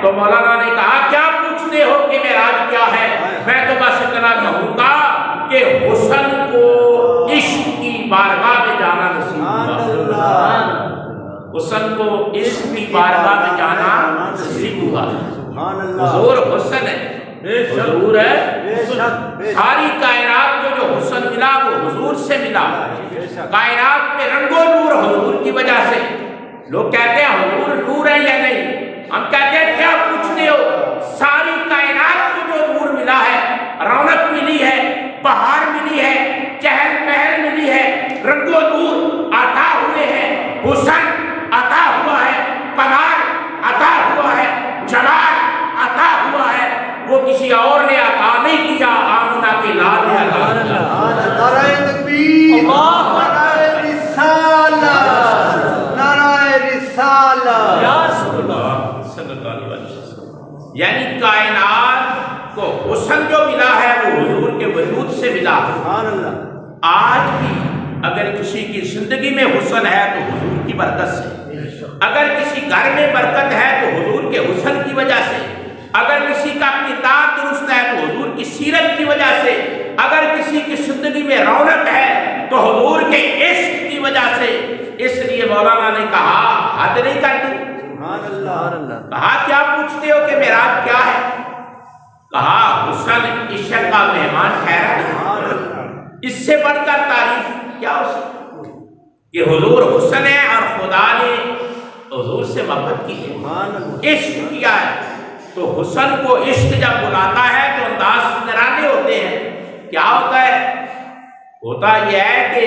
تو مولانا نے کہا کیا پوچھتے ہو کہ معراج کیا ہے؟ میں تو بس اتنا کہوں گا کہ حسن کو عشق کی بارگاہ میں جانا نصیب ہوا، حسن کو عشق کی بارگاہ میں جانا نصیب ہوا۔ حضور حسن ہے، حضور ہے، ساری کائنات کو جو حسن ملا وہ حضور سے ملا۔ کائنات میں رنگ و نور حضور کی وجہ سے۔ لوگ کہتے ہیں حضور نور ہے یا نہیں، ہم کہتے ہیں کیا پوچھتے ہو، ساری کائنات کو جو نور ملا ہے، رونق ملی ہے، بہار ملی ہے، چہل پہل ملی ہے، رنگ و نور عطا ہوئے ہیں، حسن عطا ہوا ہے، کمال عطا ہوا ہے، جلال عطا ہوا ہے، وہ کسی اور نے عطا نہیں کیا، آمنہ کے لال نے عطا کیا۔ نعرہ تکبیر، نعرہ رسالت، نعرہ رسالت، یا رسول اللہ صلی اللہ علیہ وسلم۔ یعنی کائنات کو حسن جو ملا ہے وہ حضور کے وجود سے ملا۔ سبحان اللہ۔ آج بھی اگر کسی کی زندگی میں حسن ہے تو حضور کی برکت سے، اگر کسی گھر میں برکت ہے تو حضور کے حسن کی وجہ سے، اگر کسی کا کردار درست ہے تو حضور کی سیرت کی وجہ سے، اگر کسی کی زندگی میں رونق ہے تو حضور کے عشق کی وجہ سے۔ اس لیے مولانا نے کہا حد نہیں کرتی، سبحان اللہ۔ کہا کیا پوچھتے ہو کہ معراج کیا ہے؟ کہا حسن عشق کا مہمان ٹھہرا، اس سے بڑھ کر تعریف کیا ہو سکتی کہ حضور حسن ہے اور خدا نے حضور سے محبت کی ہے، عشق کیا ہے۔ تو حسن کو عشق جب بلاتا ہے تو انداز نرانے ہوتے ہیں۔ کیا ہوتا ہے؟ ہوتا یہ ہے کہ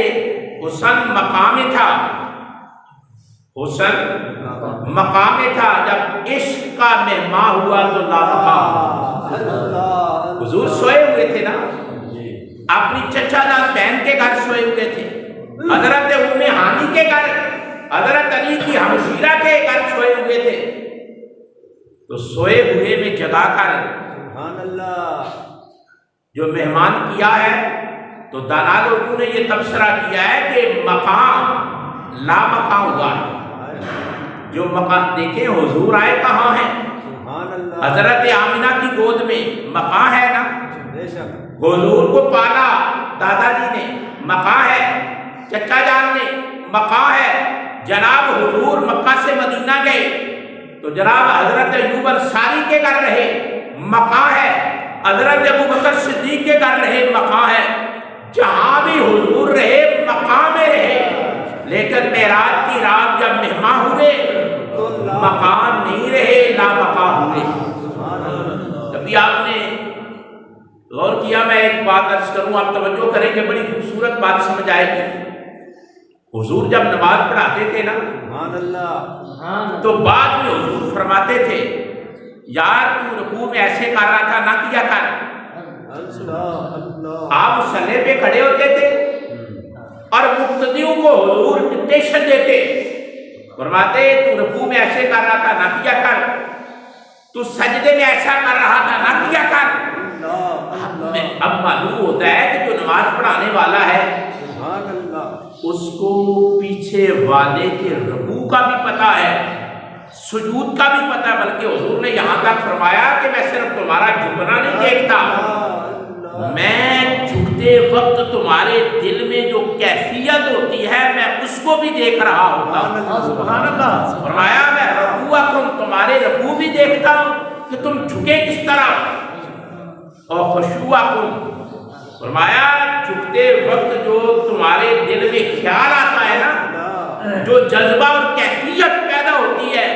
حسن مقام تھا، حسن مقام تھا، جب عشق کا مہمان ہوا تو لامقام۔ حضور سوئے ہوئے تھے نا، اپنی چچا جان بہن کے گھر سوئے ہوئے تھے، حضرت ام ہانی کے گھر، حضرت علی کی ہمشیرہ کے گھر سوئے ہوئے تھے۔ تو سوئے ہوئے میں جگا کر سبحان اللہ جو مہمان کیا ہے، تو دانا لوگوں نے یہ تبصرہ کیا ہے کہ مقام لا مقام ہوا ہے۔ جو مقام دیکھیں حضور آئے کہاں ہیں؟ سبحان اللہ، حضرت آمنہ کی گود میں، مقام ہے نا۔ بے شک، حضور کو پالا دادا جی نے، مقام ہے، چچا جان نے، مقام ہے۔ جناب حضور مکہ سے مدینہ گئے تو جناب حضرت ایوب انصاری کے گھر رہے، مقام ہے۔ حضرت ابوبکر صدیق کے گھر رہے، مقام ہے۔ جہاں بھی حضور رہے مقام میں رہے، لیکن معراج کی رات جب مہمان ہوئے مقام نہیں رہے، لا مقام ہوئے۔ کبھی آپ نے غور کیا؟ میں ایک بات عرض کروں، آپ توجہ کریں کہ بڑی خوبصورت بات سمجھ آئے گی۔ حضور جب نماز پڑھاتے تھے نا سبحان اللہ، تو بعد میں حضور فرماتے تھے یار تو رکوع میں ایسے کر رہا تھا، نہ کیا کر۔ اللہ اللہ، آپ مصلی پہ کھڑے ہوتے تھے اور مقتدیوں کو حضور ڈکٹیشن دیتے، فرماتے تو رکوع میں ایسے کر رہا تھا، نہ کیا کر، تو سجدے میں ایسا کر رہا تھا، نہ کیا کر۔ اب معلوم ہوتا ہے کہ جو نماز پڑھانے والا ہے سبحان اللہ، اس کو پیچھے والے کے رکوع کا بھی پتہ ہے، سجود کا بھی پتہ ہے، بلکہ حضور نے یہاں تک فرمایا کہ میں صرف تمہارا جھکنا نہیں دیکھتا، میں جھکتے وقت تمہارے دل میں جو کیفیت ہوتی ہے میں اس کو بھی دیکھ رہا ہوتا ہوں۔ سبحان اللہ، فرمایا میں رکوعکم، تمہارے رکوع بھی دیکھتا ہوں کہ تم جھکے کس طرح، اور خشوعکم، فرمایا جھکتے وقت جو تمہارے دل میں خیال آتا ہے نا، جو جذبہ اور کیفیت پیدا ہوتی ہے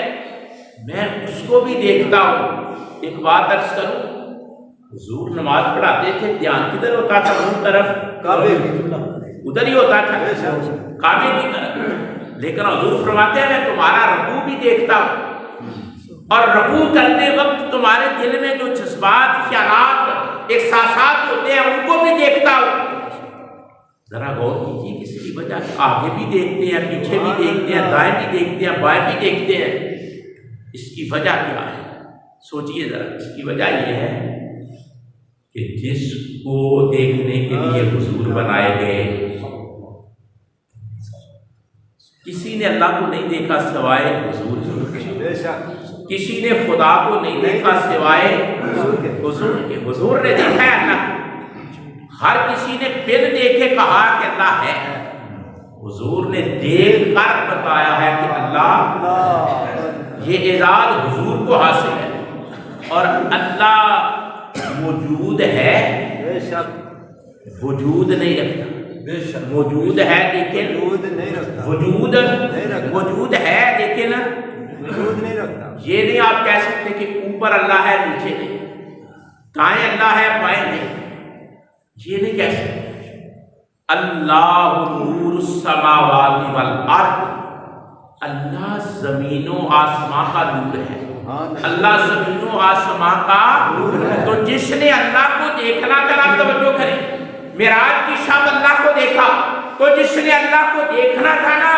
میں اس کو بھی دیکھتا ہوں۔ ایک بات عرض کروں، حضور نماز پڑھاتے تھے، دھیان کدھر ہوتا تھا؟ ان طرف کعبے ادھر ہی ہوتا تھا، کعبے کی طرف۔ لیکن حضور فرماتے ہیں میں تمہارا رکوع بھی دیکھتا ہوں، اور رکوع کرتے وقت تمہارے دل میں جو جذبات، خیالات، احساسات ہوتے ہیں ان کو بھی دیکھتا ہوں۔ ذرا غور کیجیے کس کی وجہ سے، آگے بھی دیکھتے ہیں، پیچھے بھی دیکھتے ہیں، دائیں بھی دیکھتے ہیں، بائیں بھی دیکھتے ہیں، اس کی وجہ کیا ہے؟ سوچئے ذرا، اس کی وجہ یہ ہے کہ جس کو دیکھنے کے لیے حضور بنائے گئے، کسی نے اللہ کو نہیں دیکھا سوائے حضور۔ بے شک، کسی نے خدا کو نہیں دیکھا سوائے حضور کے. حضور نے دیکھا ہے اللہ کو. ہر کسی نے بن دیکھے کہا کہ اللہ ہے. حضور نے دیکھ کر بتایا ہے کہ اللہ. یہ اعزاز حضور کو حاصل ہے. اور اللہ موجود ہے بے شک وجود نہیں رکھتا. بے شک موجود ہے لیکن وجود نہیں رکھتا وجود موجود ہے لیکن وجود نہیں رکھتا. یہ نہیں آپ کہہ سکتے کہ اوپر اللہ ہے نیچے نہیں, دائیں اللہ ہے بائیں نہیں, یہ نہیں کہہ سکتے. اللہ نور السماوات والارض, اللہ زمین و آسمان کا نور ہے. اللہ زمین و آسمان کا نور ہے. تو جس نے اللہ کو دیکھنا کرا, توجہ کریں, معراج کی شب اللہ کو دیکھا, تو جس نے اللہ کو دیکھنا تھا نا,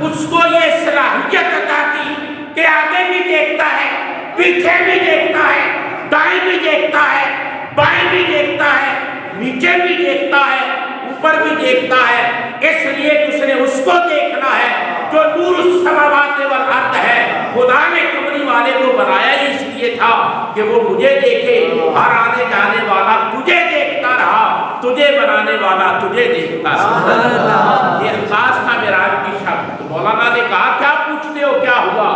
اس کو یہ صلاحیت عطا کی کہ آگے بھی دیکھتا ہے, پیچھے بھی دیکھتا ہے, دائیں بھی دیکھتا ہے, بائیں بھی دیکھتا ہے, نیچے بھی دیکھتا ہے, اوپر بھی دیکھتا ہے. اس لیے اس نے اس کو دیکھنا ہے جو نور السماوات والارض ہے. خدا نے کملی والے کو بنایا ہی اس لیے تھا کہ وہ مجھے دیکھے. ہر آنے جانے والا تجھے دیکھتا رہا, تجھے بنانے والا تجھے دیکھتا رہا. یہ انداز تھا معراج کی شب. تو مولانا نے کہا کیا پوچھتے ہو کیا ہوا؟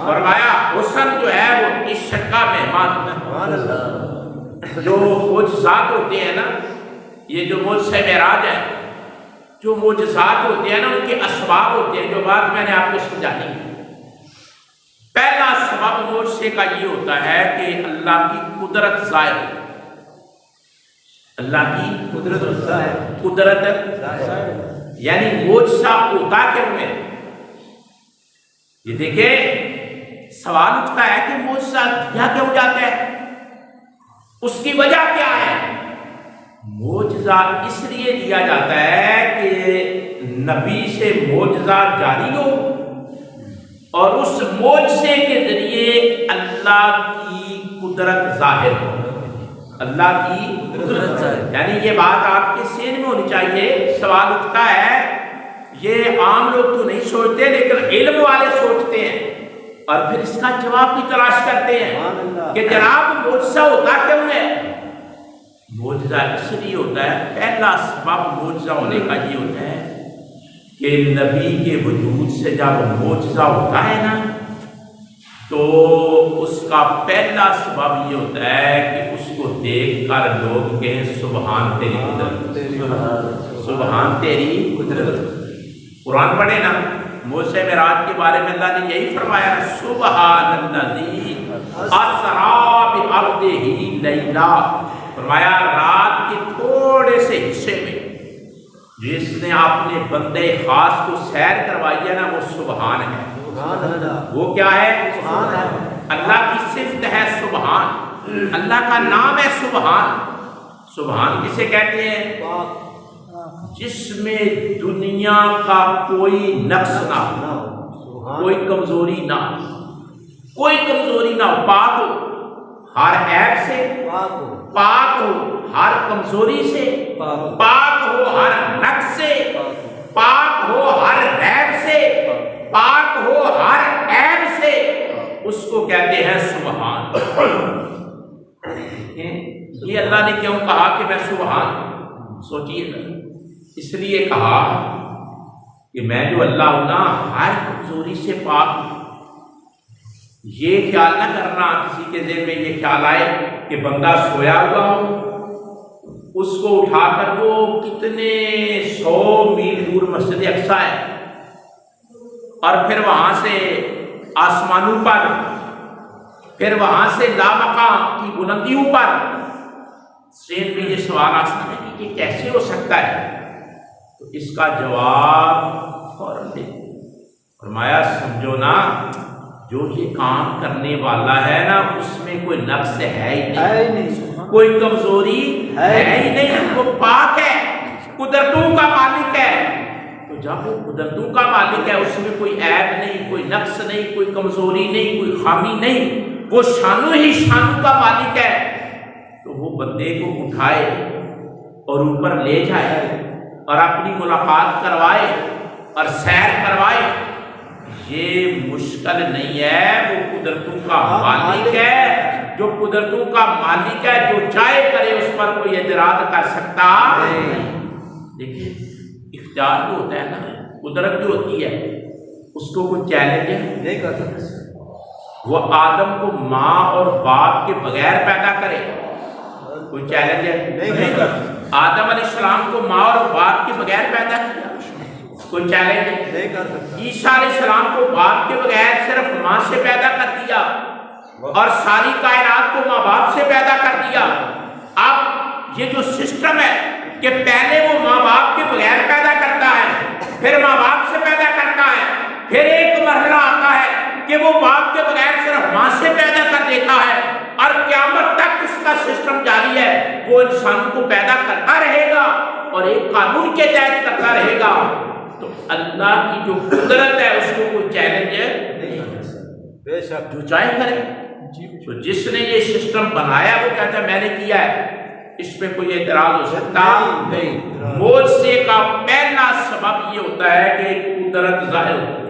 فرمایا حسن جو ہے وہ عشق کا مہمان. جو معجزات ہوتے ہیں نا, یہ جو معجزہ معراج ہے, جو معجزات ہوتے ہیں نا, ان کے اسباب ہوتے ہیں. جو بات میں نے آپ کو سمجھانی ہے, پہلا سبب معجزے کا یہ ہوتا ہے کہ اللہ کی قدرت ظاہر ہو. اللہ کی قدرت یعنی معجزہ ہوتا کیوں ہے؟ یہ دیکھیں سوال اٹھتا ہے کہ معجزہ دیا کیوں جاتا ہے, اس کی وجہ کیا ہے؟ معجزہ اس لیے دیا جاتا ہے کہ نبی سے معجزہ جاری ہو اور اس معجزے کے ذریعے اللہ کی قدرت ظاہر ہو. اللہ کی قدرت ظاہر, یعنی یہ بات آپ کے ذہن میں ہونی چاہیے. سوال اٹھتا ہے, یہ عام لوگ تو نہیں سوچتے لیکن علم والے سوچتے ہیں اور پھر اس کا جواب بھی تلاش کرتے ہیں کہ جناب معجزہ ہوتا کیوں ہے؟ معجزہ اس لیے ہوتا ہے, پہلا سبب معجزہ ہونے کا یہ ہوتا ہے کہ نبی کے وجود سے جب معجزہ ہوتا ہے نا, تو اس کا پہلا سبب یہ ہوتا ہے کہ اس کو دیکھ کر لوگ کہیں سبحان تیری قدرت, سبحان تیری قدرت. قرآن پڑھے نا, معجزہ معراج کے بارے میں اللہ نے یہی فرمایا, سبحان الذی اسری بعبدہ لیلا. فرمایا رات کے تھوڑے سے حصے میں جس نے اپنے بندے خاص کو سیر کروائی ہے نا, وہ سبحان ہے. وہ کیا ہے؟ اللہ کی صفت ہے سبحان, اللہ کا نام ہے سبحان. سبحان کسے کہتے ہیں؟ جس میں دنیا کا کوئی نقص نہ ہو, کوئی کمزوری نہ ہو, کوئی کمزوری نہ ہو, پاک ہو ہر عیب سے, پاک ہو ہر کمزوری سے, پاک ہو ہر نقص سے, پاک ہو ہر عیب سے, پاک ہو ہر عیب سے, اس کو کہتے ہیں سبحان. یہ اللہ نے کیوں کہا کہ میں سبحان؟ سوچیے, اس لیے کہا کہ میں جو اللہ ہوں نا ہر کمزوری سے پاک ہوں. یہ خیال نہ کرنا کسی کے ذہن میں یہ خیال آئے کہ بندہ سویا ہوا ہو, اس کو اٹھا کر وہ کتنے 100 میل دور مسجد اقصی ہے اور پھر وہاں سے آسمانوں پر, پھر وہاں سے لامقام کی بلندیوں پر. ذہن میں یہ سوال آ سکتا ہے کہ یہ کیسے ہو سکتا ہے؟ تو اس کا جواب فوراً دے. فرمایا سمجھو نا, جو یہ کام کرنے والا ہے نا اس میں کوئی نقص ہے ہی نہیں, کوئی کمزوری ہے ہی نہیں, وہ پاک ہے, قدرتوں کا مالک ہے. تو جب وہ قدرتوں کا مالک ہے اس میں کوئی عیب نہیں, کوئی نقص نہیں, کوئی کمزوری نہیں, کوئی خامی نہیں, وہ شانوں ہی شانوں کا مالک ہے. تو وہ بندے کو اٹھائے اور اوپر لے جائے اور اپنی ملاقات کروائے اور سیر کروائے. یہ مشکل نہیں ہے، وہ قدرتوں کا مالک ہے، جو قدرتوں کا مالک ہے، جو چاہے کرے اس پر کوئی اعتراض کر سکتا دیکھیں اختیار جو ہوتا ہے نا، قدرت جو ہوتی ہے اس کو کوئی چیلنج نہیں کر سکتا، وہ آدم کو ماں اور باپ کے بغیر پیدا کرے، کوئی چیلنج ہے نہیں کر سکتا، آدم علیہ السلام کو ماں اور باپ کے بغیر پیدا کیا، کوئی چیلنج ہے نہیں کر سکتا، عیسیٰ علیہ السلام کو باپ کے بغیر صرف ماں سے پیدا کر دیا اور ساری کائنات کو ماں باپ سے پیدا کر دیا۔ اب یہ جو سسٹم ہے کہ پہلے وہ ماں باپ کے بغیر پیدا کرتا ہے، پھر ماں باپ سے پیدا کرتا ہے، پھر ایک مرحلہ آتا ہے کہ وہ باپ کے بغیر صرف ماں سے پیدا کر دیتا ہے، اور قیامت تک اس کا سسٹم جاری ہے، وہ انسان کو پیدا کرتا رہے گا اور ایک قانون کے تحت کرتا رہے گا۔ تو اللہ کی جو قدرت ہے اس کو کوئی چیلنج نہیں کر سکتا، بے شک، جو چاہے کرے۔ تو جس نے یہ سسٹم بنایا وہ کہتا ہے میں نے کیا ہے، اس پہ کوئی اعتراض ہو سکتا نہیں۔ موجزے کا پہلا سبب یہ ہوتا ہے کہ قدرت ظاہر ہوتی ہے۔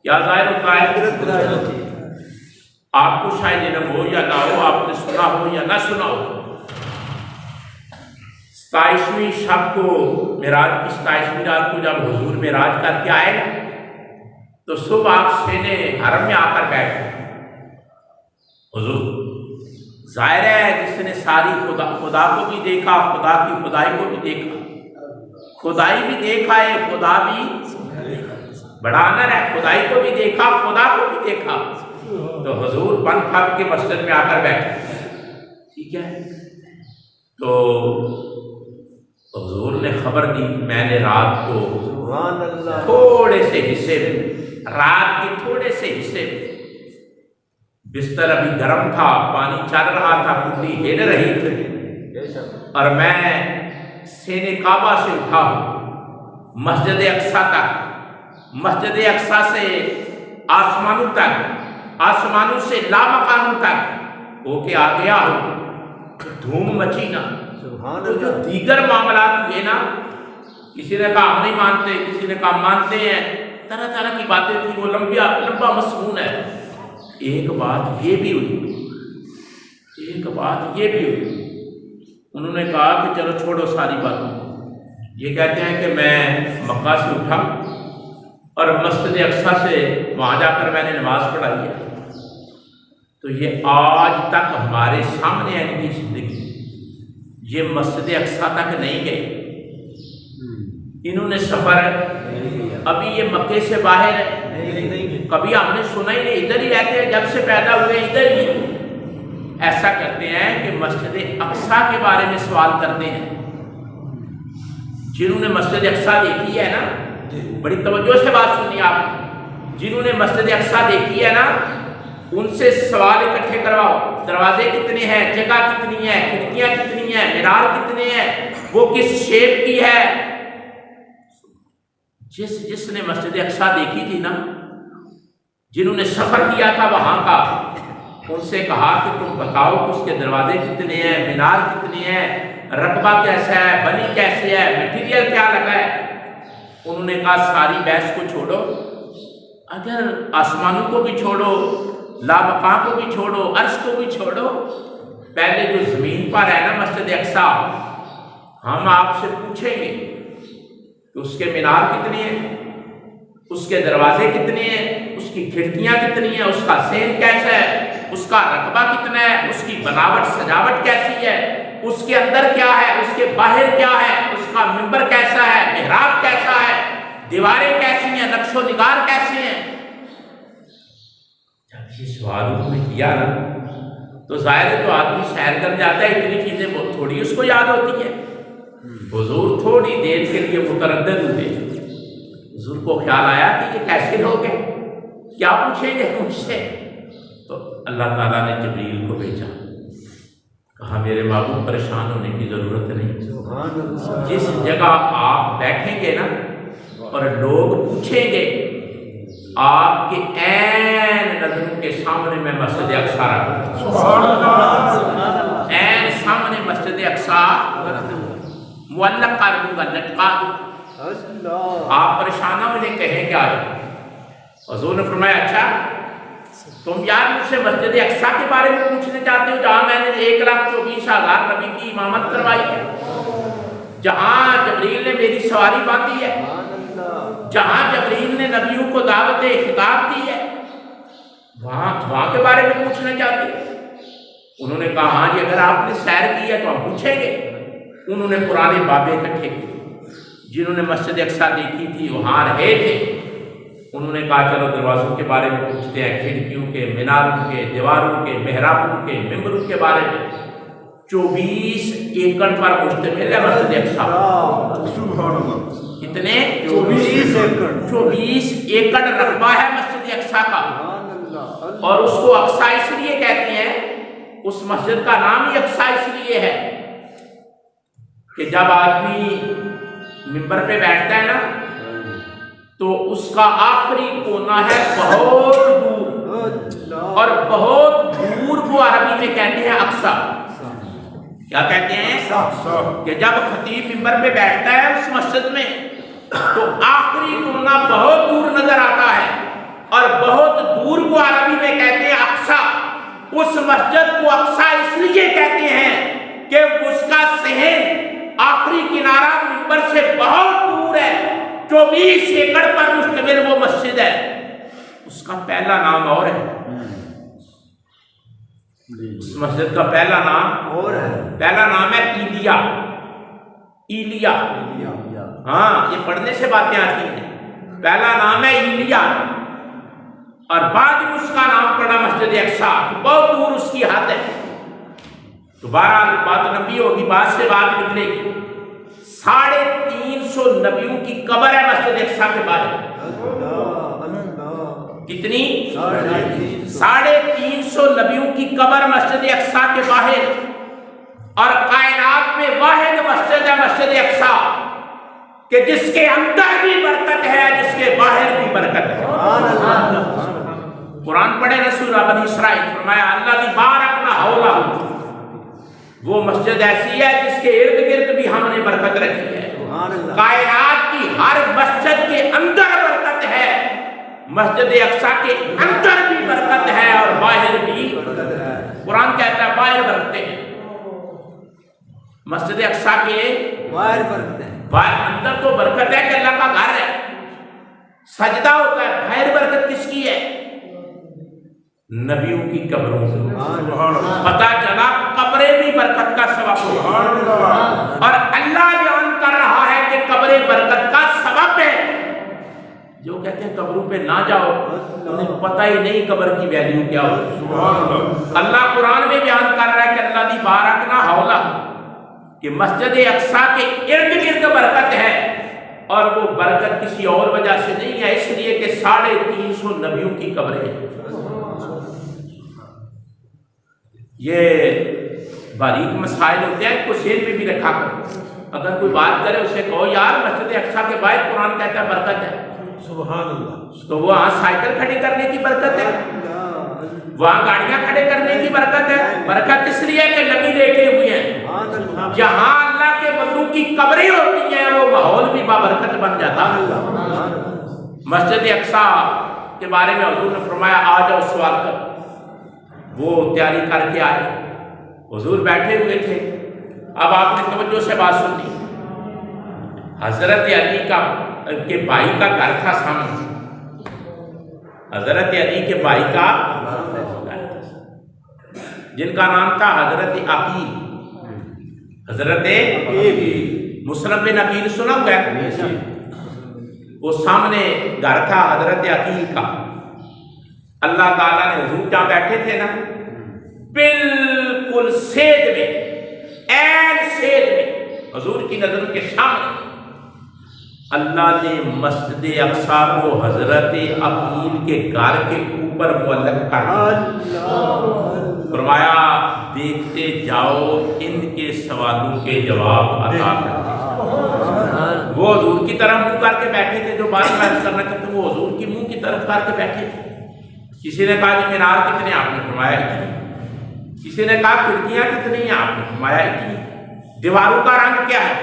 کیا ظاہر ہوتا ہے؟ قدرت ظاہر ہوتی ہے۔ آپ کو شاید علم ہو یا نہ ہو، آپ نے سنا ہو یا نہ سنا ہو، 27ویں شب کو معراج کی 27ویں رات کو جب حضور معراج کر کے آئے نا، تو صبح آپ سینے حرم میں آ کر بیٹھے حضور، ظاہر ہے جس نے ساری خدا کو بھی دیکھا، خدا کی خدائی کو بھی دیکھا، خدائی بھی دیکھا ہے، خدا بھی بڑا آنر ہے، خدائی کو بھی دیکھا، خدا کو بھی دیکھا۔ تو حضور بن پھب کے مسجد میں آ کر بیٹھے، ٹھیک ہے، تو حضور نے خبر دی کہ میں نے رات کو سبحان اللہ، تھوڑے سے حصے میں، رات کے تھوڑے سے حصے میں، بستر ابھی گرم تھا، پانی چل رہا تھا، کنڈی ہل رہی تھی، بے شک، اور میں سینے کعبہ سے اٹھا ہوں مسجد اقصیٰ تک، مسجد اقصیٰ سے آسمانوں تک، آسمانوں سے لامکانوں تک ہو کے آ گیا ہوں، دھوم مچی نا۔ سبحان تو جو اللہ، دیگر معاملات ہوئے نا، کسی نے کہا ہم نہیں مانتے، کسی نے کہا مانتے ہیں، طرح طرح کی باتیں تھی، وہ لمبا مضمون ہے۔ ایک بات یہ بھی ہوئی، ایک بات یہ بھی ہوئی، انہوں نے کہا کہ چلو چھوڑو ساری باتوں کو، یہ کہتے ہیں کہ میں مکہ سے اٹھا اور مسجد اقصیٰ سے وہاں جا کر میں نے نماز پڑھائی ہے۔ تو یہ آج تک ہمارے سامنے ہے ان کی زندگی، یہ مسجد اقصیٰ تک نہیں گئے، انہوں نے سفر ابھی یہ مکے سے باہر ہے، کبھی ہم نے سنا ہی نہیں، ادھر ہی رہتے ہیں، جب سے پیدا ہوئے ادھر ہی۔ ایسا کرتے ہیں کہ مسجد اقصیٰ کے بارے میں سوال کرتے ہیں، جنہوں نے مسجد اقصیٰ دیکھی ہے نا، بڑی توجہ سے بات سنی آپ نے، جنہوں نے مسجد اقصیٰ دیکھی ہے نا ان سے سوال اکٹھے کرواؤ، دروازے کتنے ہیں، جگہ کتنی ہے، کھڑکیاں کتنی ہیں، مینار کتنے ہیں، وہ کس شیپ کی ہے۔ جس نے مسجد اقصیٰ دیکھی تھی نا، جنہوں نے سفر کیا تھا وہاں کا، ان سے کہا کہ تم بتاؤ کہ اس کے دروازے کتنے ہیں، مینار کتنے ہیں، رقبہ کیسا ہے، بنی کیسی ہے، میٹیریل کیا لگا ہے۔ انہوں نے کہا ساری بحث کو چھوڑو، اگر آسمانوں کو بھی چھوڑو، لامکاں کو بھی چھوڑو، عرش کو بھی چھوڑو، پہلے جو زمین پر ہے نا مسجد اقصیٰ، ہم آپ سے پوچھیں گے کہ اس کے مینار کتنے ہیں، اس کے دروازے کتنے ہیں، اس کی کھڑکیاں کتنی ہیں، اس کا سین کیسا ہے، اس کا رقبہ کتنا ہے، اس کی بناوٹ سجاوٹ کیسی ہے، اس کے اندر کیا ہے، اس کے باہر کیا ہے، اس کا منبر کیسا ہے، محراب کیسا ہے، دیواریں کیسی ہیں، نقش و نگار کیسے ہیں۔ جب یہ سوال انہوں نے کیا نا تو ظاہر ہے تو آدمی سیر کر جاتا ہے، اتنی چیزیں بہت تھوڑی اس کو یاد ہوتی ہیں۔ حضور تھوڑی دیر کے لیے متردد ہوئے، حضور کو خیال آیا کہ یہ کیسے لوگ ہیں، کیا پوچھیں گے مجھ سے؟ تو اللہ تعالیٰ نے جبریل کو بھیجا، کہا میرے محبوب پریشان ہونے کی ضرورت نہیں، جس جگہ آپ بیٹھیں گے نا اور لوگ پوچھیں گے، آپ کے عین نظروں کے سامنے میں مسجد اقصیٰ رکھ دوں، عین سامنے مسجد اقصیٰ معلق کر دوں گا، لٹکا دوں، آپ پریشان نہ ہونے کہیں کیا ہے۔ حضور نے فرمایا اچھا تم یار مجھ سے مسجد اقصیٰ کے بارے میں پوچھنے چاہتے ہو جہاں میں نے 1,24,000 نبی کی امامت کروائی ہے، جہاں جبریل نے میری سواری باندھی ہے، جہاں جبریل نے نبیوں کو دعوت خطاب دی ہے، وہاں کے بارے میں پوچھنا چاہتے ہیں؟ انہوں نے کہا ہاں جی اگر آپ نے سیر کی ہے تو ہم پوچھیں گے۔ انہوں نے پرانے بابے اکٹھے کیے، جنہوں نے مسجد اقصیٰ دیکھی تھی وہاں رہے تھے، انہوں نے کہا چلو دروازوں کے بارے میں پوچھتے ہیں، کھڑکیوں کے، میناروں کے، دیواروں کے، محرابوں کے، ممبروں کے بارے میں۔ 24 ایکڑ پر مشتمل ہے مسجد اقصیٰ۔ کتنے؟ 24 ایکڑ رقبہ ہے مسجد اقصیٰ کا، اور اس کو اقصیٰ اس لیے کہتے ہیں، اس مسجد کا نام ہی اقصیٰ اس لیے ہے کہ جب آدمی ممبر پہ بیٹھتا ہے نا تو اس کا آخری کونا ہے بہت دور، اور بہت دور کو عربی میں کہتے ہیں اقصیٰ۔ کیا کہتے ہیں؟ کہ جب خطیب ممبر پہ بیٹھتا ہے اس مسجد میں تو آخری کونا بہت دور نظر آتا ہے، اور بہت دور کو عربی میں کہتے ہیں اقصیٰ۔ اس مسجد کو اقصیٰ اس لیے کہتے ہیں کہ اس کا صحن آخری کنارہ ممبر سے بہت دور ہے، 24 ایکڑ پر مشتمل وہ مسجد ہے۔ اس کا پہلا نام اور ہے، اس مسجد کا پہلا نام اور ہے، پہلا نام ہے ایلیا۔ ایلیا، ہاں یہ پڑھنے سے باتیں آتی ہیں۔ پہلا نام ہے ایلیا، اور بعد میں اس کا نام پڑا مسجد اقصیٰ، بہت دور اس کی حد ہے۔ تو بہرحال بات لمبی ہوگی، بات سے بات نکلے گی۔ 350 نبیوں کی قبر ہے مسجد اقصیٰ کے بارے میں۔ کتنی؟ 350 نبیوں کی قبر مسجد اقصیٰ کے باہر، اور کائنات میں واحد مسجد ہے مسجد اقصیٰ کہ جس کے اندر بھی برکت ہے، جس کے باہر بھی برکت ہے۔ قرآن پڑھے نا سورہ بنی اسرائیل، فرمایا اللہ دی بارکنا حولہ، وہ مسجد ایسی ہے جس کے ارد گرد بھی ہم نے برکت رکھی ہے۔ کائنات کی ہر مسجد کے اندر برکت ہے، مسجد اقصیٰ کے اندر بھی برکت ہے اور باہر بھی برکت ہے۔ قرآن کہتا ہے باہر برکتیں ہیں، مسجد اقصیٰ کے باہر برکت ہے۔ باہر اندر تو برکت ہے کہ اللہ کا گھر ہے، سجدہ ہوتا ہے، باہر برکت کس کی ہے؟ نبیوں کی قبروں سے۔ پتہ چلا قبریں بھی برکت کا سبب ہوتی ہیں، اور اللہ بیان کر رہا ہے کہ قبریں برکت کا سبب ہے۔ جو کہتے ہیں قبروں پہ نہ جاؤ انہیں پتہ ہی نہیں قبر کی ویلیو کیا ہوتی۔ اللہ قرآن میں بیان کر رہا ہے کہ اللہ دی بارکنا حولہ، کہ مسجد اقصیٰ کے ارد گرد برکت ہے، اور وہ برکت کسی اور وجہ سے نہیں ہے، اس لیے کہ 350 نبیوں کی قبریں ہیں۔ یہ باریک مسائل ہوتے ہیں، کو ذہن میں بھی رکھا کرو۔ اگر کوئی بات کرے اسے کہو یار مسجد اقصیٰ کے باہر قرآن کہتا ہے برکت ہے، سبحان اللہ، تو وہاں سائیکل کھڑی کرنے کی برکت ہے، وہاں گاڑیاں کھڑے کرنے کی برکت ہے۔ برکت اس لیے کہ نبی دیکھے ہوئے ہیں، جہاں اللہ کے بندوں کی قبریں ہوتی ہیں وہ ماحول بھی بابرکت بن جاتا ہے۔ مسجد اقصیٰ کے بارے میں حضور نے فرمایا آ جاؤ سوال کر، وہ تیاری کر کے آئے، حضور بیٹھے ہوئے تھے۔ اب آپ نے توجہ سے بات سنی، حضرت علی کے بھائی کا گھر تھا سامنے، حضرت علی کے بھائی کا جن کا نام تھا حضرت عقیل، حضرت مسلم بن عقیل سنا ہوا ہے؟ وہ سامنے گھر تھا حضرت عقیل کا۔ اللہ تعالیٰ نے حضور جہاں بیٹھے تھے نا بالکل سید میں، عین سید میں، حضور کی نظروں کے سامنے اللہ نے مسجد اقصیٰ کو حضرت عقیل کے گھر کے اوپر معلق کر دیا۔ فرمایا دیکھتے جاؤ ان کے سوالوں کے جواب عطا کرتے۔ وہ حضور کی طرف منہ کر کے بیٹھے تھے، جو بات میں کرنا چاہتے ہیں وہ حضور کی منہ کی طرف کر کے بیٹھے تھے۔ کسی نے کہا کہ مینار کتنے؟ آپ نے فرمایا اتنی۔ کسی نے کہا کھڑکیاں کتنی ہیں؟ آپ نے فرمایا اتنی۔ دیواروں کا رنگ کیا ہے؟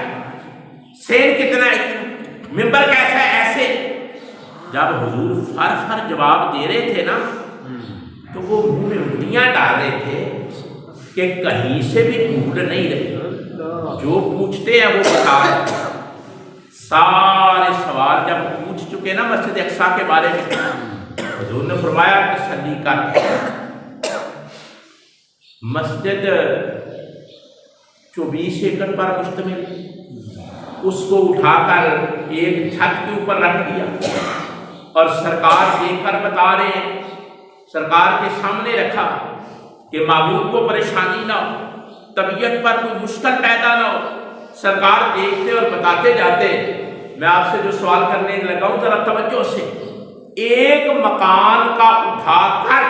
سین کتنا ہے؟ اتنا۔ ممبر کیسا ہے؟ ایسے۔ جب حضور فر فر جواب دے رہے تھے نا تو وہ منہ میں انگلیاں ڈال رہے تھے کہ کہیں سے بھی بھول نہیں رہی، جو پوچھتے ہیں وہ بتا رہے ہیں۔ سارے سوال جب پوچھ چکے نا مسجد اقصیٰ کے بارے میں، حضور نے فرمایا تسلی کر، مسجد 24 ایکڑ پر مشتمل، اس کو اٹھا کر ایک چھت کے اوپر رکھ دیا، اور سرکار دیکھ کر بتا رہے ہیں، سرکار کے سامنے رکھا کہ معبود کو پریشانی نہ ہو، طبیعت پر کوئی مشکل پیدا نہ ہو۔ سرکار دیکھتے اور بتاتے جاتے۔ میں آپ سے جو سوال کرنے لگا ہوں ذرا توجہ سے، ایک مکان کا اٹھا کر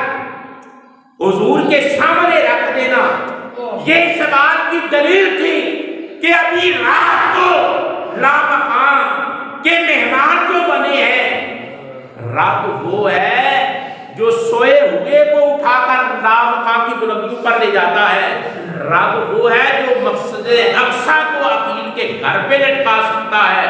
حضور کے سامنے رکھ دینا، یہ اس بات کی دلیل تھی کہ ابھی رات کو لامکان کے مہمان جو بنے ہیں، رات وہ ہے جو سوئے ہوئے کو اٹھا کر لامکان کی بلندیوں پر لے جاتا ہے، رب وہ ہے جو مسجد اقصیٰ کو عقیل کے گھر پہ لٹکا سکتا ہے۔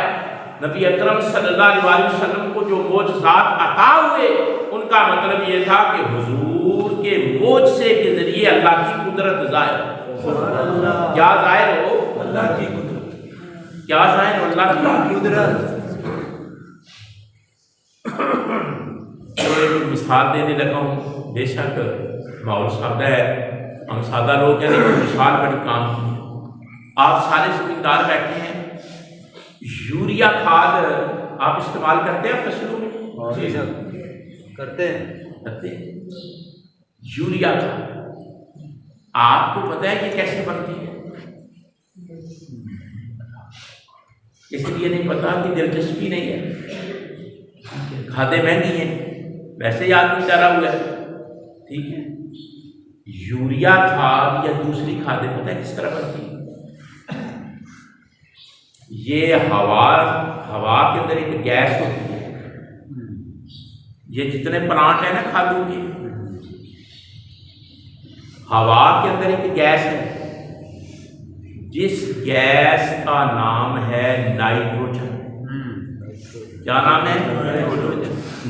نبی اکرم صلی اللہ علیہ وسلم کو جو معجزات عطا ہوئے، ان کا مطلب یہ تھا کہ حضور کے معجزے کے ذریعے اللہ کی قدرت ظاہر ہو۔ کیا ظاہر ہو؟ اللہ کی قدرت۔ کیا ظاہر ہو؟ اللہ کی قدرت۔ تو ایک مثال دینے لگا ہوں، بے شک ماحول سادہ ہے، ہم سادہ لوگ ہیں، لیکن مثال بڑی کام کی ہے۔ آپ سارے زمیندار بیٹھے ہیں، یوریا کھاد آپ استعمال کرتے ہیں فصلوں میں؟ جی سر کرتے ہیں۔ یوریا کھاد آپ کو پتہ ہے کہ کیسے بنتی ہے؟ اس لیے نہیں پتا کہ دلچسپی نہیں ہے، کھادیں مہنگی ہیں، ویسے ہی آدمی ڈرا ہوا ہے، ٹھیک ہے۔ یوریا کھاد یا دوسری کھادیں پتہ ہے کس طرح بنتی ہے؟ یہ ہوا کے اندر ایک گیس ہوتی ہے، یہ جتنے پلانٹ ہیں نا کھادوں کے، ہوا کے اندر ایک گیس ہے، جس گیس کا نام ہے نائٹروجن۔ کیا نام ہے؟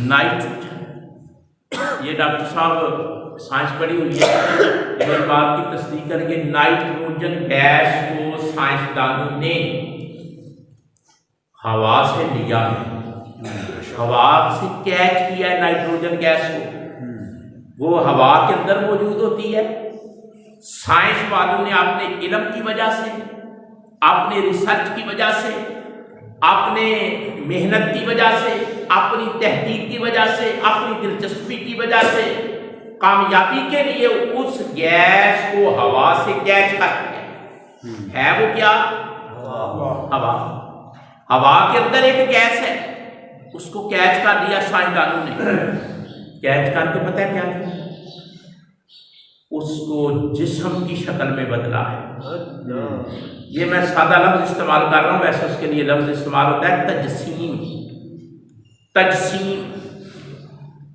نائٹروجن۔ یہ ڈاکٹر صاحب سائنس پڑھی ہوئی ہے، اس بات کی تصدیق کریں گے، نائٹروجن گیس کو سائنسدانوں نے ہوا سے لیا ہے، ہوا سے کیچ کیا ہے نائٹروجن گیس کو، وہ ہوا کے اندر موجود ہوتی ہے۔ سائنس والوں نے اپنے علم کی وجہ سے، اپنے ریسرچ کی وجہ سے، اپنے محنت کی وجہ سے، اپنی تحقیق کی وجہ سے، اپنی دلچسپی کی وجہ سے، کامیابی کے لیے اس گیس کو ہوا سے کیچ کر دیا ہے۔ وہ کیا؟ ہوا۔ ہوا کے اندر ایک گیس ہے، اس کو کیچ کر لیا سائنسدانوں نے، کیچ کر کے پتہ ہے کیا کیا؟ اس کو جسم کی شکل میں بدلا ہے۔ یہ میں سادہ لفظ استعمال کر رہا ہوں، ویسے اس کے لیے لفظ استعمال ہوتا ہے تجسیم، تجسیم،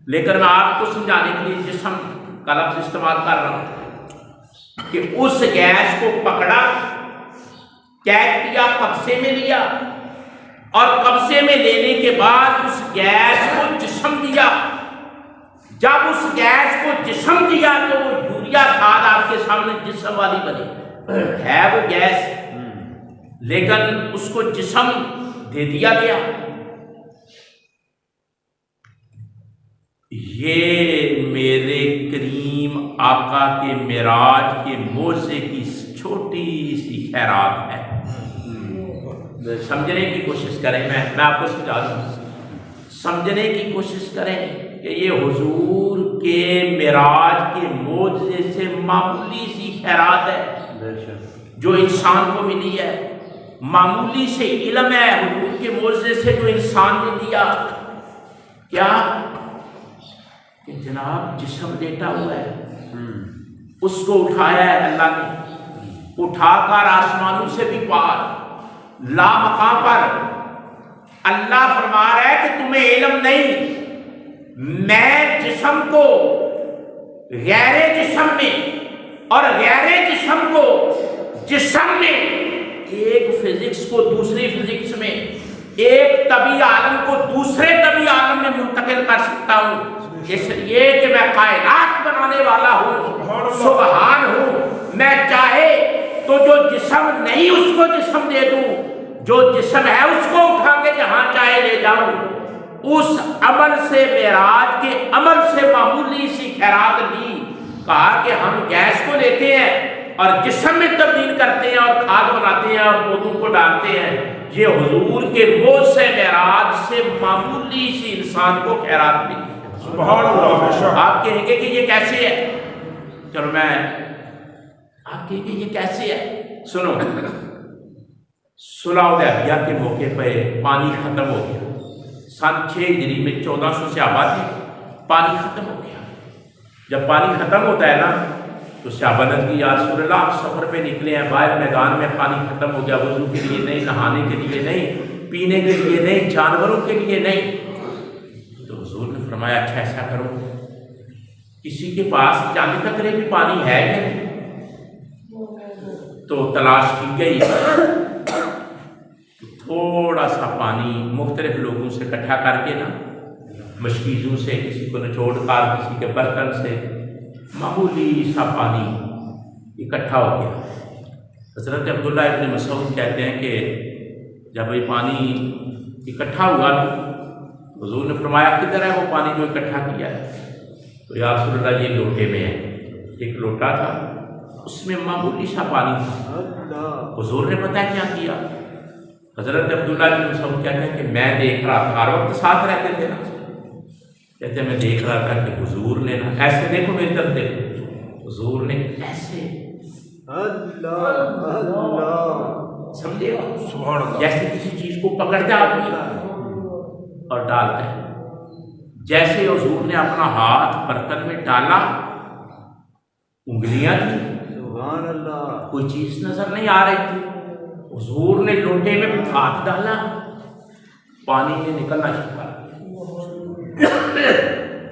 لیکن میں آپ کو سمجھانے کے لیے جسم کا لفظ استعمال کر رہا ہوں کہ اس گیس کو پکڑا، کیچ کیا، قبضے میں لیا، اور قبضے میں لینے کے بعد اس گیس کو جسم دیا۔ جب اس گیس کو جسم دیا تو وہ یوریا کھاد آپ کے سامنے جسم والی بنی ہے، وہ گیس، لیکن اس کو جسم دے دیا گیا۔ یہ میرے کریم آقا کے معراج کے معجزے کی چھوٹی سی خیرات ہے۔ سمجھنے کی کوشش کریں، میں آپ کو سمجھا دوں، سمجھنے کی کوشش کریں کہ یہ حضور کے معراج کے معجزے سے معمولی سی خیرات ہے جو انسان کو ملی ہے، معمولی سے علم ہے حضور کے معجزے سے جو انسان نے دیا۔ کیا کہ جناب جسم لیٹا ہوا ہے، اس کو اٹھایا ہے اللہ نے، اٹھا کر آسمانوں سے بھی پار لامکان پر اللہ فرما رہا ہے کہ تمہیں علم نہیں، میں جسم کو غیر جسم میں اور غیر جسم کو جسم میں، ایک فزکس کو دوسری فزکس میں، ایک طبی عالم کو دوسرے طبی عالم میں منتقل کر سکتا ہوں، اس لیے کہ میں کائنات بنانے والا ہوں، سبحان ہوں۔ میں چاہے تو جو جسم نہیں اس کو جسم دے دوں، جو جسم ہے اس کو اٹھا کے جہاں چاہے لے جاؤں۔ اس عمل سے، معراج کے عمل سے معمولی سی خیرات لی، کہا کہ ہم گیس کو لیتے ہیں اور جسم میں تبدیل کرتے ہیں اور کھاد بناتے ہیں اور پودوں کو ڈالتے ہیں، یہ حضور کے موت سے، معراج سے معمولی سی انسان کو خیرات ملی۔ سبحان اللہ، بے شک۔ آپ کہیں گے کہ یہ کیسے ہے؟ چلو آپ کہیں گے یہ کیسے ہے؟ سنو، صلح حدیبیہ کے موقع پہ پانی ختم ہو گیا، سن 6 ہجری میں 1400 صحابہ تھے، پانی ختم ہو گیا۔ جب پانی ختم ہوتا ہے نا تو صحابہ نے کہ یا رسول اللہ آپ سفر پہ نکلے ہیں، باہر میدان میں پانی ختم ہو گیا، وضو کے لیے نہیں، نہانے کے لیے نہیں، پینے کے لیے نہیں، جانوروں کے لیے نہیں۔ تو حضور نے فرمایا اچھا ایسا کرو، کسی کے پاس چاند قطرے بھی پانی ہے کہ نہیں؟ تو تلاش کی گئی، تھوڑا سا پانی مختلف لوگوں سے اکٹھا کر کے نا، مشکیزوں سے، کسی کو نچوڑ کر، کسی کے برتن سے معمولی سا پانی اکٹھا ہو گیا۔ حضرت عبداللہ ابن مسعود کہتے ہیں کہ جب یہ پانی اکٹھا ہوا حضور نے فرمایا کدھر ہے وہ پانی جو اکٹھا کیا ہے؟ تو یا رسول اللہ یہ لوٹے میں ہے، ایک لوٹا تھا اس میں معمولی سا پانی تھا۔ حضور نے پتہ کیا کیا؟ حضرت عبداللہ بن مسعود کہتے ہیں کہ میں دیکھ رہا تھا، ہر وقت ساتھ رہتے تھے نا، کہتے ہیں میں دیکھ رہا تھا کہ حضور نے نا ایسے، دیکھو میری طرف دیکھو، حضور نے ایسے سمجھے جیسے کسی چیز کو پکڑتا آدمی اور ڈالتا ہے، جیسے حضور نے اپنا ہاتھ برتن میں ڈالا، انگلیاں تھیں، کوئی چیز نظر نہیں آ رہی تھی، حضور نے لوٹے میں ہاتھ ڈالا، پانی نے نکلنا شروع کر دیا،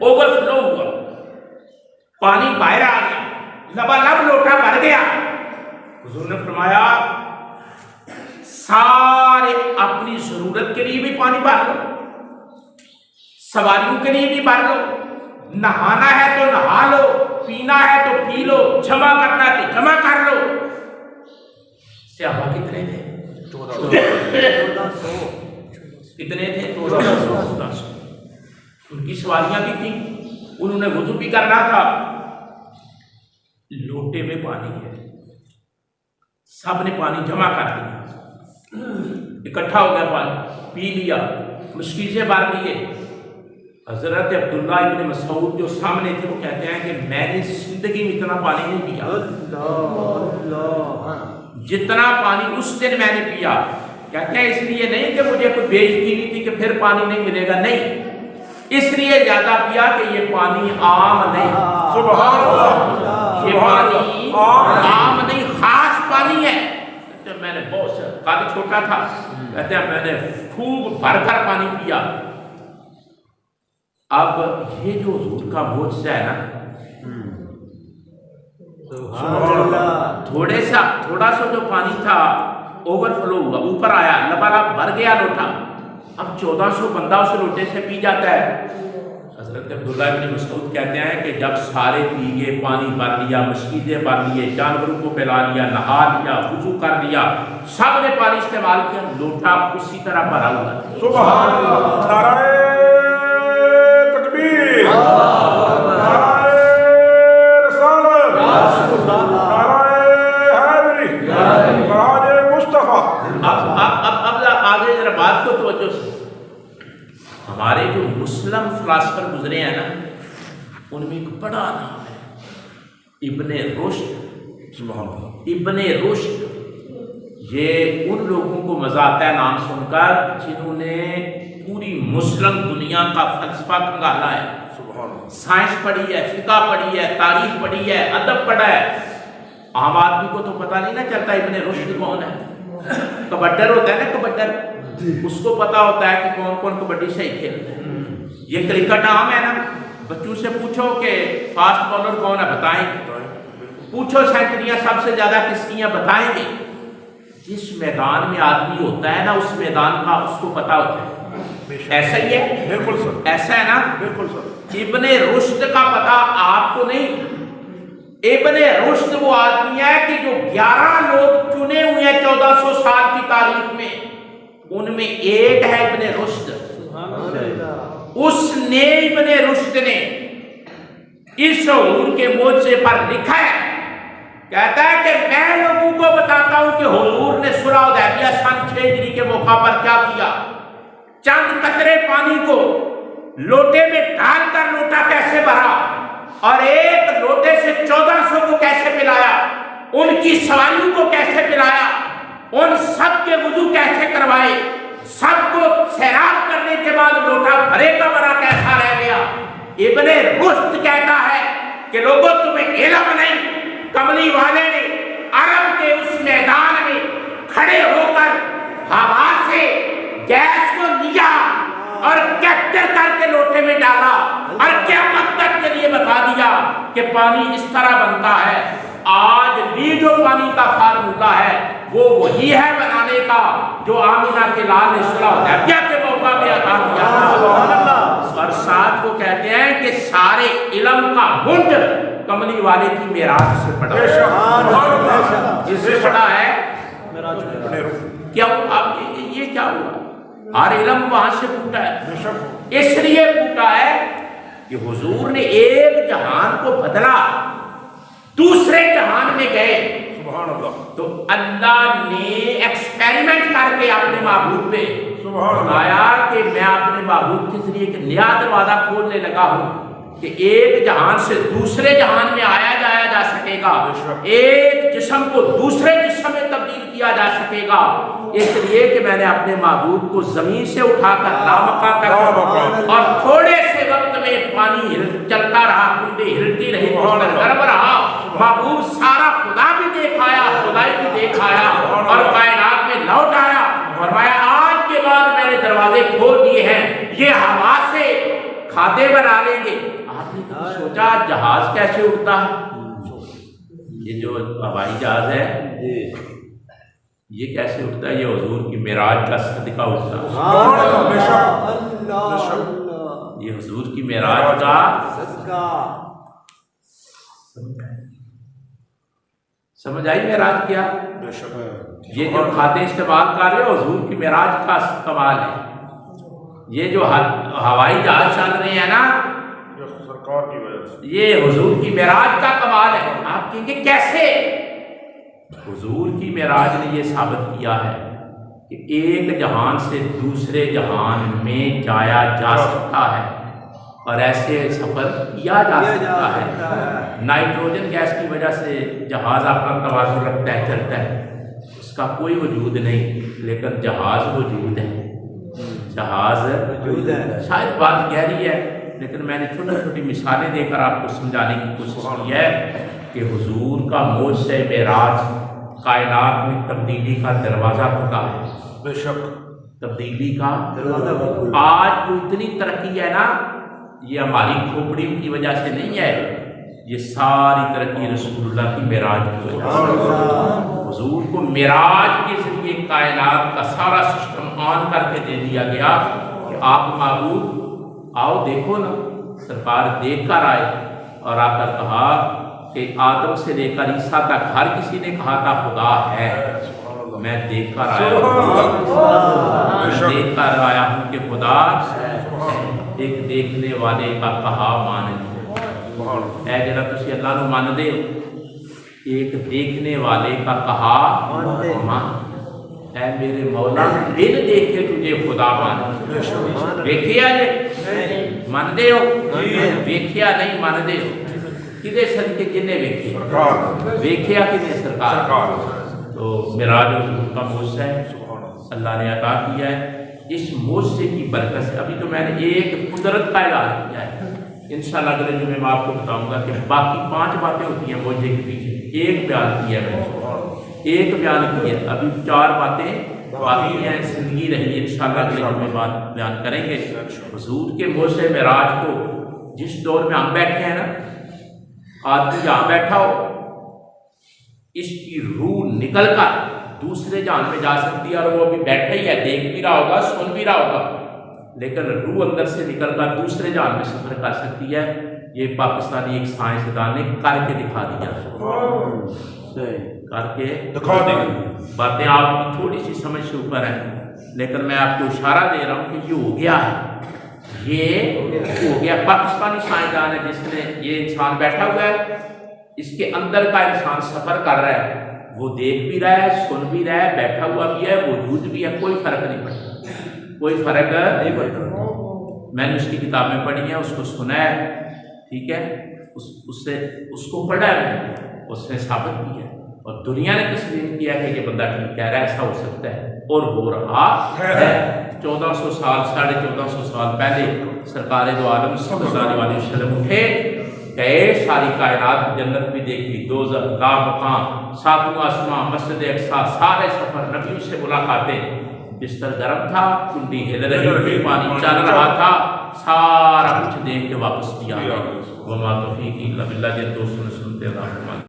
اوور فلو ہوا، پانی باہر آ گیا، لبالب لوٹا بھر گیا۔ حضور نے فرمایا سارے اپنی ضرورت کے لیے بھی پانی بھر لو، سواریوں کے لیے بھی بھر لو، نہانا ہے تو نہا لو، پینا ہے تو پی لو، جمع کرنا ہے تو جمع کر لو۔ صحابہ کتنے تھے؟ 1400 کتنے تھے؟ 1400 ان کی سواریاں بھی تھیں، انہوں نے وضو بھی کرنا تھا، لوٹے میں پانی ہے، سب نے پانی جمع کر دیا، اکٹھا ہو گیا پانی، پی لیا، مشکیزیں بھر لیے۔ حضرت عبداللہ ابن مسعود جو سامنے تھے وہ کہتے ہیں کہ میں نے زندگی میں اتنا پانی نہیں پیا جتنا پانی اس دن میں نے پیا۔ کہتے ہیں اس لیے نہیں کہ مجھے کوئی بےعزتی نہیں تھی کہ پھر پانی نہیں ملے گا، نہیں، اس لیے زیادہ پیا کہ یہ پانی عام نہیں، سبحان اللہ، یہ پانی عام نہیں، خاص پانی ہے۔ کہتے ہیں میں نے بہت سے، قد چھوٹا تھا، کہتے ہیں میں نے خوب بھر کر پانی پیا۔ اب یہ جو حضور کا معجزہ ہے نا، تھوڑا سا جو پانی تھا اوور فلو ہوا، اوپر آیا، لبالب بھر گیا لوٹا، اب 1400 بندہ اس لوٹے سے پی جاتا ہے۔ حضرت عبداللہ ابن مسعود کہتے ہیں کہ جب سارے پی گئے، پانی بھر لیا، مشکیزیں بھر لیے، جانوروں کو پلا لیا، نہا لیا، وضو کر لیا، سب نے پانی استعمال کیا، لوٹا اسی طرح بھرا ہوا تھا۔ سبحان اللہ، نعرہ تکبیر، نعرہ رسالت، نعرہ حیدری، نعرہ مصطفیٰ۔ اب آگے ذرا بات کو توجہ سے، ہمارے جو مسلم فلاسفر گزرے ہیں نا، ان میں ایک بڑا نام ہے ابن رشد۔ ابن رشد، یہ ان لوگوں کو مزہ آتا ہے نام سن کر جنہوں نے پوری مسلم دنیا کا فلسفہ کھنگالا ہے، سائنس پڑھی ہے، فقہ پڑھی ہے، تاریخ پڑھی ہے، ادب پڑھا ہے۔ عام آدمی کو تو پتہ نہیں نہ چلتا ابن رشد کون ہے۔ کبڈر ہوتا ہے نا، کبڈر، اس کو پتا ہوتا ہے کہ کون کون کبڈی صحیح کھیلتا ہے۔ یہ کرکٹ عام ہے نا، بچوں سے پوچھو کہ فاسٹ بالر کون ہے، بتائیں گے، پوچھو سینچریاں سب سے زیادہ کس کی ہیں، بتائیں گے۔ جس میدان میں آدمی ہوتا ہے نا اس میدان کا اس کو پتا ہوتا ہے. ایسا ہی ہے, بالکل سر, ایسا ہے نا. بالکل سر. ابن رشد کا پتا آپ کو نہیں. ابن رشد وہ آدمی ہے کہ جو 11 لوگ چنے ہوئے ہیں 1400 سال کی تاریخ میں, ان میں ایک ہے ابن رشد. اس نے ابن رشد نے اس حضور کے معجزے پر لکھا ہے, کہتا ہے کہ میں لوگوں کو بتاتا ہوں کہ حضور نے صلح حدیبیہ سن 6 ہجری کے موقع پر کیا کیا. چند قطرے پانی کو لوٹے میں ڈال کر لوٹا کیسے بھرا اور ایک لوٹے سے 1400 کو کیسے پلایا, ان کی سواریوں کو کیسے پلایا, ان سب کے وضو کیسے کروائے, سب کو سیراب کرنے کے بعد لوٹا بھرے کا بھرا کیسا رہ گیا. ابن رشد کہتا ہے کہ لوگوں تمہیں علم نہیں, کملی والے نے عرب کے اس میدان میں کھڑے ہو کر ہوا سے گیس کو لیا اور کیپچر کر کے لوٹے میں ڈالا اور قیامت تک کے لیے بتا دیا کہ پانی اس طرح بنتا ہے. آج بھی جو پانی کا فارمولہ ہے وہ وہی ہے بنانے کا جو آمینہ کے لال نے صلح حدیبیہ کے موقع میں عطا کیا تھا. اور ساتھ وہ کہتے ہیں کہ سارے علم کا منڈ کملی والے کی معراج سے پڑا ہے. اس سے پڑا ہے کیا اب یہ کیا ہوا؟ ہر علم وہاں سے پھوٹا ہے. اس لیے پھوٹا ہے کہ حضور نے ایک جہان کو بدلا, دوسرے جہان میں گئے. سبحان اللہ. تو اللہ نے ایکسپیریمنٹ کر کے اپنے معبود پہ بتایا کہ میں اپنے معبود کے ذریعے ایک نیا دروازہ کھولنے لگا ہوں کہ ایک جہان سے دوسرے جہان میں آیا جایا جا سکے گا, ایک جسم کو دوسرے جسم میں تبدیل کیا جا سکے گا. اس لیے کہ میں نے اپنے معبود کو زمین سے اٹھا کر لامکا کر اور تھوڑے سے وقت میں پانی چلتا رہا, کنڈی ہلتی رہی, گرم رہا. معبود سارا خدا بھی دیکھ آیا, خدائی بھی دیکھ آیا اور کائنات میں لوٹ آیا. فرمایا آج کے بعد میں نے دروازے کھول دیے ہیں, یہ ہوا سے کھاتے بنا لیں گے. آپ نے کبھی سوچا جہاز کیسے اڑتا ہے؟ یہ جو ہوائی جہاز ہے یہ کیسے اٹھتا ہے؟ یہ حضور کی معراج کا صدقہ اٹھتا ہے. یہ حضور کی معراج کا صدقہ. سمجھ آئی معراج کیا؟ یہ جو کھاتے استعمال کر رہے ہو حضور کی معراج کا کمال ہے. یہ جو ہوائی جہاز چل رہے ہیں نا سرکار کی وجہ سے, یہ حضور کی معراج کا کمال ہے. آپ کہیں گے کیسے؟ حضور کی معراج نے یہ ثابت کیا ہے کہ ایک جہان سے دوسرے جہان میں جایا جا سکتا ہے اور ایسے سفر کیا جا سکتا ہے. نائٹروجن گیس کی وجہ سے جہاز اپنا توازن رکھتا ہے, چلتا ہے, اس کا کوئی وجود نہیں, لیکن جہاز وجود ہے. جہاز وجود ہے. شاید بات گہری ہے لیکن میں نے چھوٹی چھوٹی مثالیں دے کر آپ کو سمجھانے کی کوشش کی ہے کہ حضور کا معجزہ معراج کائنات میں تبدیلی کا دروازہ کھلا ہے. بے شک تبدیلی کا دروازہ. آج جو اتنی ترقی ہے نا یہ ہماری کھوپڑیوں کی وجہ سے نہیں ہے, یہ ساری ترقی رسول اللہ کی معراج کی وجہ سے. حضور کو معراج کے ذریعے کائنات کا سارا سسٹم آن کر کے دے دیا گیا کہ آپ معبود آؤ دیکھو نا. سرکار دیکھ کر آئے اور آ کر کہا کہ آدم سے لے کر عیسیٰ تک ہر کسی نے کہا تھا خدا ہے, میں دیکھ کر آیا ہوں, میں دیکھ کر آیا ہوں کہ خدا ایک دیکھنے والے کا کہا مان لو. اے جناب تسی اللہ نو مان دے, ایک دیکھنے والے کا کہا مان. اے میرے مولا بن دیکھے تجھے خدا مان. دیکھیا جے مان دے ہو, دیکھیا نہیں مان دے ہو. کدے صدقے کنے ویکھی؟ ویکھیا کنے؟ سرکار. تو معراج حضور کا معجزہ ہے, اللہ نے عطا کیا ہے. اس معجزے کی برکت سے ابھی تو میں نے ایک قدرت کا اعلان کیا ہے, انشاءاللہ اگلے جمعے میں آپ کو بتاؤں گا کہ باقی 5 باتیں ہوتی ہیں معجزے کے پیچھے. ایک بیان کیا میں نے, ایک بیان کیا, ابھی 4 باتیں باقی ہیں, زندگی رہی. انشاءاللہ اگلے جمعے بعد بیان کریں گے. حضور کے معجزے معراج کو جس دور میں ہم بیٹھے ہیں نا, آدمی جہاں بیٹھا ہو اس کی روح نکل کر دوسرے جہان میں جا سکتی ہے، اور وہ ابھی بیٹھا ہی ہے، دیکھ بھی رہا ہوگا، سن بھی رہا ہوگا، لیکن روح اندر سے نکل کر دوسرے جہان میں سفر کر سکتی ہے۔ یہ پاکستانی ایک سائنسدان نے کر کے دکھا دیا، کر کے دکھا دی۔ باتیں آپ کی تھوڑی سی سمجھ سے اوپر ہیں، لیکن میں آپ کو اشارہ دے رہا ہوں کہ یہ ہو گیا ہے، یہ ہو گیا۔ پاکستانی سائنسدان ہے جس نے، یہ انسان بیٹھا ہوا ہے، اس کے اندر کا انسان سفر کر رہا ہے، وہ دیکھ بھی رہا ہے، سن بھی رہا ہے، بیٹھا ہوا بھی ہے، موجود بھی ہے، کوئی فرق نہیں پڑتا، کوئی فرق نہیں پڑتا۔ میں نے اس کی کتابیں پڑھی ہیں، اس کو سنا ہے، ٹھیک ہے، اس کو پڑھا ہے میں نے، اس نے ثابت کیا ہے، اور دنیا نے تسلیم کیا کہ یہ بندہ ٹھیک کہہ رہا ہے، ایسا ہو سکتا ہے اور ہو رہا ہے۔ 1400 سال 1450 سال پہلے سرکار دو عالم صلی اللہ علیہ وسلم اٹھے، گئے، ساری کائنات جنت بھی دیکھی، دوزخ، مقام، ساتواں آسمان، مسجد اقصیٰ، سارے سفر، نبیوں سے ملاقاتیں، بستر گرم تھا، کنڈی ہل رہی تھی، پانی چل رہا تھا، سارا کچھ دیکھ کے واپس بھی آ گئے۔ وما توفیقی الا باللہ، جن دوستوں نے سنتے اللہ